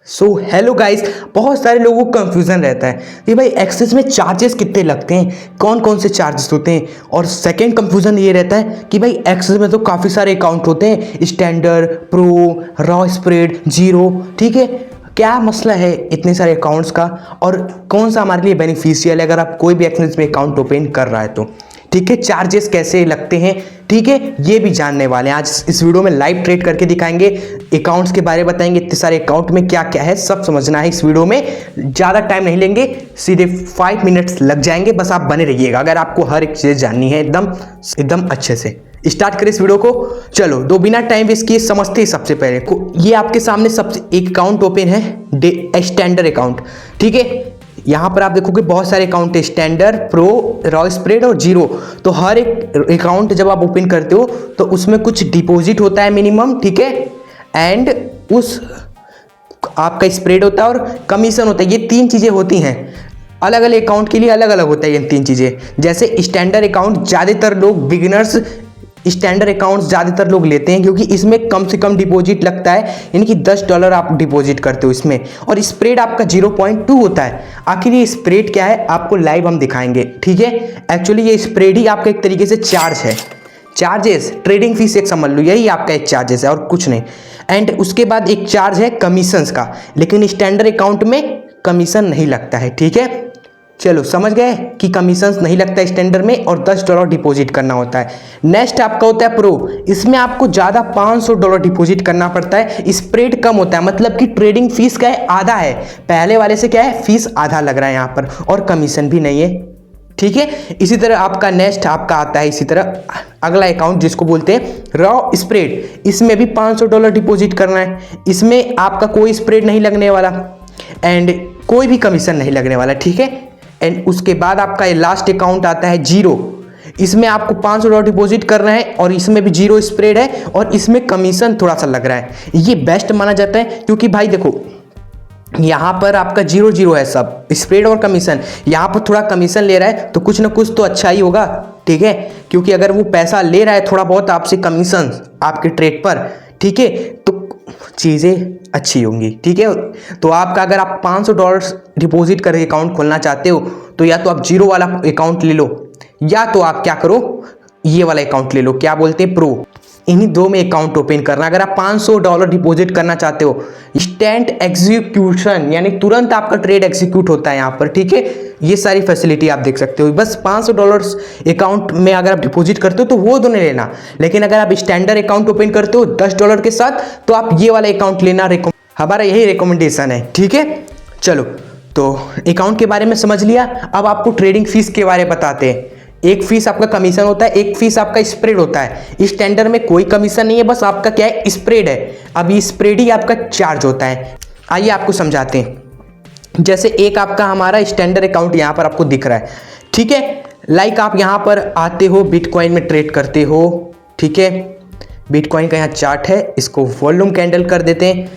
So hello guys, बहुत सारे लोगों को कंफ्यूजन रहता है कि भाई एक्सेस में चार्जेस कितने लगते हैं, कौन कौन से चार्जेस होते हैं। और सेकंड कंफ्यूजन ये रहता है कि भाई एक्सेस में तो काफ़ी सारे अकाउंट होते हैं, standard, pro, raw spread, zero. ठीक है, क्या मसला है इतने सारे अकाउंट्स का और कौन सा हमारे लिए बेनिफिशियल है अगर आप कोई भी एक्सेस में अकाउंट ओपन कर रहा है तो। ठीक है, चार्जेस कैसे लगते हैं, ठीक है, ये भी जानने वाले हैं आज इस वीडियो में। लाइव ट्रेड करके दिखाएंगे, अकाउंट्स के बारे में बताएंगे, इतने सारे अकाउंट में क्या क्या है सब समझना है इस वीडियो में। ज़्यादा टाइम नहीं लेंगे, सीधे 5 मिनट्स लग जाएंगे, बस आप बने रहिएगा अगर आपको हर एक चीज़ जाननी है एकदम एकदम अच्छे से। स्टार्ट करें इस वीडियो को, चलो दो बिना टाइम वेस्ट किए समझते हैं। सबसे पहले ये आपके सामने सबसे एक अकाउंट ओपन है, स्टैंडर्ड अकाउंट। ठीक है, यहाँ पर आप देखोगे बहुत सारे अकाउंट है, स्टैंडर्ड, प्रो, रॉ स्प्रेड और जीरो। तो हर एक अकाउंट जब आप ओपन करते हो तो उसमें कुछ डिपॉजिट होता है मिनिमम, ठीक है, एंड उस आपका स्प्रेड होता है और कमीशन होता है। ये तीन चीज़ें होती हैं, अलग अलग अकाउंट के लिए अलग अलग होता है ये तीन चीज़ें। जैसे स्टैंडर्ड अकाउंट ज़्यादातर लोग बिगिनर्स स्टैंडर्ड अकाउंट्स ज़्यादातर लोग लेते हैं क्योंकि इसमें कम से कम डिपॉजिट लगता है, यानी कि $10 आप डिपॉजिट करते हो इसमें, और स्प्रेड आपका 0.2 होता है। आखिर ये स्प्रेड क्या है आपको लाइव हम दिखाएंगे। ठीक है, एक्चुअली ये स्प्रेड ही आपका एक तरीके से चार्ज है, चार्जेस, ट्रेडिंग फीस एक समझ लो, यही आपका एक चार्जेस है और कुछ नहीं। एंड उसके बाद एक चार्ज है कमीशंस का, लेकिन स्टैंडर्ड अकाउंट में कमीशन नहीं लगता है। ठीक है, चलो समझ गए कि कमीशंस नहीं लगता है स्टैंडर्ड में और $10 डिपॉजिट करना होता है। नेक्स्ट आपका होता है प्रो, इसमें आपको ज़्यादा $500 डिपॉजिट करना पड़ता है, स्प्रेड कम होता है, मतलब कि ट्रेडिंग फीस क्या है, आधा है। पहले वाले से क्या है, फीस आधा लग रहा है यहाँ पर और कमीशन भी नहीं है। ठीक है, इसी तरह आपका नेक्स्ट आपका आता है इसी तरह अगला अकाउंट जिसको बोलते हैं रॉ स्प्रेड। इसमें भी $500 डिपॉजिट करना है, इसमें आपका कोई स्प्रेड नहीं लगने वाला एंड कोई भी कमीशन नहीं लगने वाला। ठीक है, एंड उसके बाद आपका लास्ट अकाउंट आता है जीरो। इसमें आपको $500 डिपॉजिट करना है और इसमें भी जीरो स्प्रेड है और इसमें कमीशन थोड़ा सा लग रहा है। ये बेस्ट माना जाता है क्योंकि भाई देखो यहाँ पर आपका 0-0 है सब, स्प्रेड और कमीशन। यहाँ पर थोड़ा कमीशन ले रहा है तो कुछ ना कुछ तो अच्छा ही होगा। ठीक है, क्योंकि अगर वो पैसा ले रहा है थोड़ा बहुत आपसे कमीशन आपके ट्रेड पर, ठीक है, तो चीज़ें अच्छी होंगी। ठीक है, तो आपका अगर आप $500 डिपॉजिट करके अकाउंट खोलना चाहते हो तो या तो आप जीरो वाला अकाउंट ले लो या तो आप क्या करो, ये वाला अकाउंट ले लो, क्या बोलते हैं, प्रो। इन्हीं दो में अकाउंट ओपन करना। अगर आप $500 डिपॉजिट करना चाहते हो, इंस्टेंट एग्जीक्यूशन यानी तुरंत आपका ट्रेड एग्जीक्यूट होता है यहाँ पर। ठीक है, ये सारी फैसिलिटी आप देख सकते हो। बस $500 अकाउंट में अगर आप डिपॉजिट करते हो तो वो दोनों लेना, लेकिन अगर आप स्टैंडर्ड अकाउंट ओपन करते हो $10 के साथ तो आप ये वाला अकाउंट लेना, हमारा यही रिकमेंडेशन है। ठीक है, चलो तो अकाउंट के बारे में समझ लिया, अब आपको ट्रेडिंग फीस के बारे में बताते हैं। एक फीस आपका कमीशन होता है, एक फीस आपका स्प्रेड होता है। स्टैंडर्ड में कोई कमीशन नहीं है, बस आपका क्या है, स्प्रेड है। अब ये स्प्रेड ही आपका चार्ज होता है। आइए आपको समझाते हैं। जैसे एक आपका हमारा स्टैंडर्ड अकाउंट यहाँ पर आपको दिख रहा है। ठीक है, लाइक आप यहाँ पर आते हो, बिटकॉइन में ट्रेड करते हो। ठीक है, बिटकॉइन का यहाँ चार्ट है, इसको वॉल्यूम कैंडल कर देते हैं,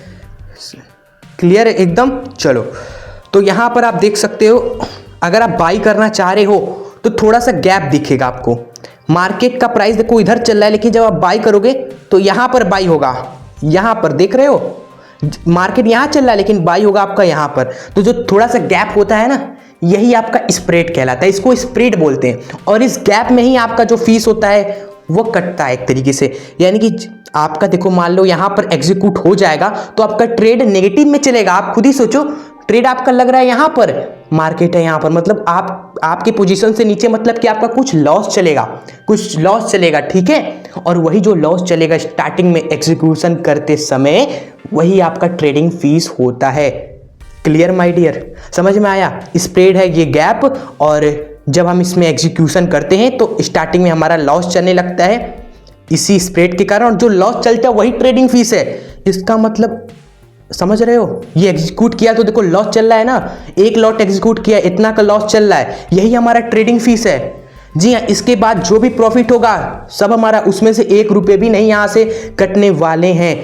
क्लियर है एकदम। चलो तो यहाँ पर आप देख सकते हो, अगर आप बाई करना चाह रहे हो तो थोड़ा सा गैप दिखेगा आपको। मार्केट का प्राइस देखो इधर चल रहा है, लेकिन जब आप बाई करोगे तो यहाँ पर बाई होगा, यहाँ पर देख रहे हो, मार्केट यहाँ चल रहा है लेकिन बाई होगा आपका यहाँ पर। तो जो थोड़ा सा गैप होता है ना, यही आपका स्प्रेड कहलाता है, इसको स्प्रेड बोलते हैं। और इस गैप में ही आपका जो फीस होता है वो कटता है एक तरीके से। यानी कि आपका देखो मान लो यहाँ पर एग्जीक्यूट हो जाएगा तो आपका ट्रेड नेगेटिव में चलेगा। आप खुद ही सोचो, ट्रेड आपका लग रहा है यहाँ पर, मार्केट है यहाँ पर, मतलब आपके पोजीशन से नीचे, मतलब कि आपका कुछ लॉस चलेगा, कुछ लॉस चलेगा। ठीक है, और वही जो लॉस चलेगा स्टार्टिंग में एग्जीक्यूशन करते समय, वही आपका ट्रेडिंग फीस होता है। क्लियर माय डियर, समझ में आया? स्प्रेड है ये गैप, और जब हम इसमें एग्जीक्यूशन करते हैं तो स्टार्टिंग में हमारा लॉस चलने लगता है इसी स्प्रेड के कारण, और जो लॉस चलता है वही ट्रेडिंग फीस है। इसका मतलब समझ रहे हो, ये एग्जीक्यूट किया तो देखो लॉस चल रहा है ना, एक लॉट एग्जीक्यूट किया, इतना का लॉस चल रहा है, यही हमारा ट्रेडिंग फीस है। जी हाँ, इसके बाद जो भी प्रॉफिट होगा सब हमारा, उसमें से ₹1 भी नहीं यहाँ से कटने वाले हैं।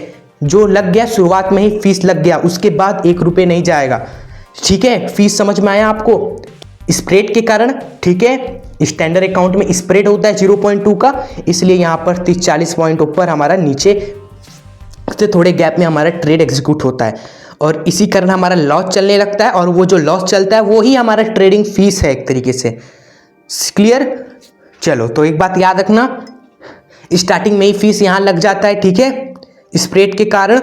जो लग गया शुरुआत में ही फीस लग गया, उसके बाद ₹1 नहीं जाएगा। ठीक है, फीस समझ में आया आपको, स्प्रेड के कारण। ठीक है, स्टैंडर्ड अकाउंट में स्प्रेड होता है 0.2 का, इसलिए यहाँ पर 30-40 पॉइंट ऊपर हमारा नीचे से थोड़े गैप में हमारा ट्रेड एग्जीक्यूट होता है। और इसी कारण हमारा लॉस चलने लगता है, और वो जो लॉस चलता है वो ही हमारा ट्रेडिंग फीस है एक तरीके से। क्लियर? चलो, तो एक बात याद रखना, स्टार्टिंग में ही फीस यहाँ लग जाता है, ठीक है, स्प्रेड के कारण।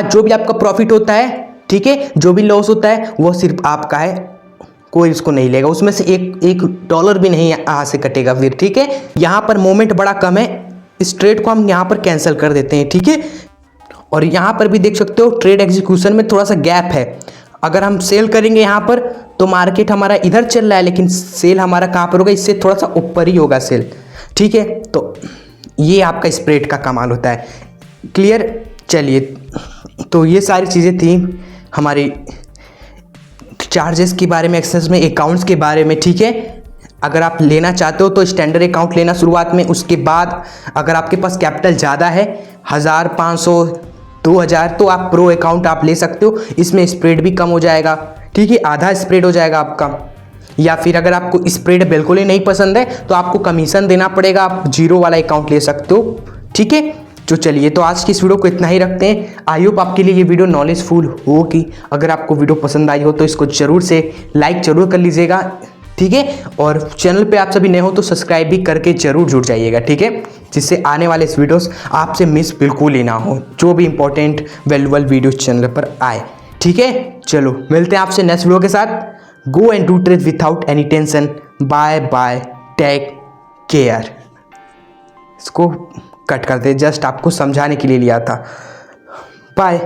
जो भी आपका प्रॉफिट होता है, ठीक है, जो भी लॉस होता है वो सिर्फ आपका है, कोई इसको नहीं लेगा, उसमें से एक डॉलर भी नहीं यहाँ से कटेगा फिर, ठीक है। यहाँ पर मोमेंट बड़ा कम है, इस ट्रेड को हम यहाँ पर कैंसिल कर देते हैं, ठीक है। और यहाँ पर भी देख सकते हो ट्रेड एग्जीक्यूशन में थोड़ा सा गैप है। अगर हम सेल करेंगे यहाँ पर तो मार्केट हमारा इधर चल रहा है, लेकिन सेल हमारा कहाँ पर होगा, इससे थोड़ा सा ऊपर ही होगा सेल, ठीक है। तो ये आपका स्प्रेड का कमाल होता है। क्लियर? चलिए, तो ये सारी चीज़ें थी हमारी चार्जेस के बारे में, एक्सेस में, अकाउंट्स के बारे में, ठीक है। अगर आप लेना चाहते हो तो स्टैंडर्ड अकाउंट लेना शुरुआत में, उसके बाद अगर आपके पास कैपिटल ज़्यादा है 1000, 500, 2000, तो आप प्रो अकाउंट आप ले सकते हो। इसमें स्प्रेड भी कम हो जाएगा, ठीक है, आधा स्प्रेड हो जाएगा आपका। या फिर अगर आपको स्प्रेड बिल्कुल ही नहीं पसंद है तो आपको कमीशन देना पड़ेगा, आप जीरो वाला अकाउंट ले सकते हो, ठीक है। तो चलिए, तो आज की इस वीडियो को इतना ही रखते हैं। आई होप आपके लिए ये वीडियो नॉलेजफुल होगी। अगर आपको वीडियो पसंद आई हो तो इसको जरूर से लाइक जरूर कर लीजिएगा, ठीक है। और चैनल पे आप सभी नए हो तो सब्सक्राइब भी करके जरूर जुड़ जाइएगा, ठीक है, जिससे आने वाले इस वीडियोस आपसे मिस बिल्कुल ही ना हो, जो भी इंपॉर्टेंट वैल्यूबल वीडियो चैनल पर आए, ठीक है। चलो, मिलते हैं आपसे नेक्स्ट वीडियो के साथ। Go and do trade without any tension. Bye bye, take care. इसको कट करते, जस्ट आपको समझाने के लिए लिया था। बाय।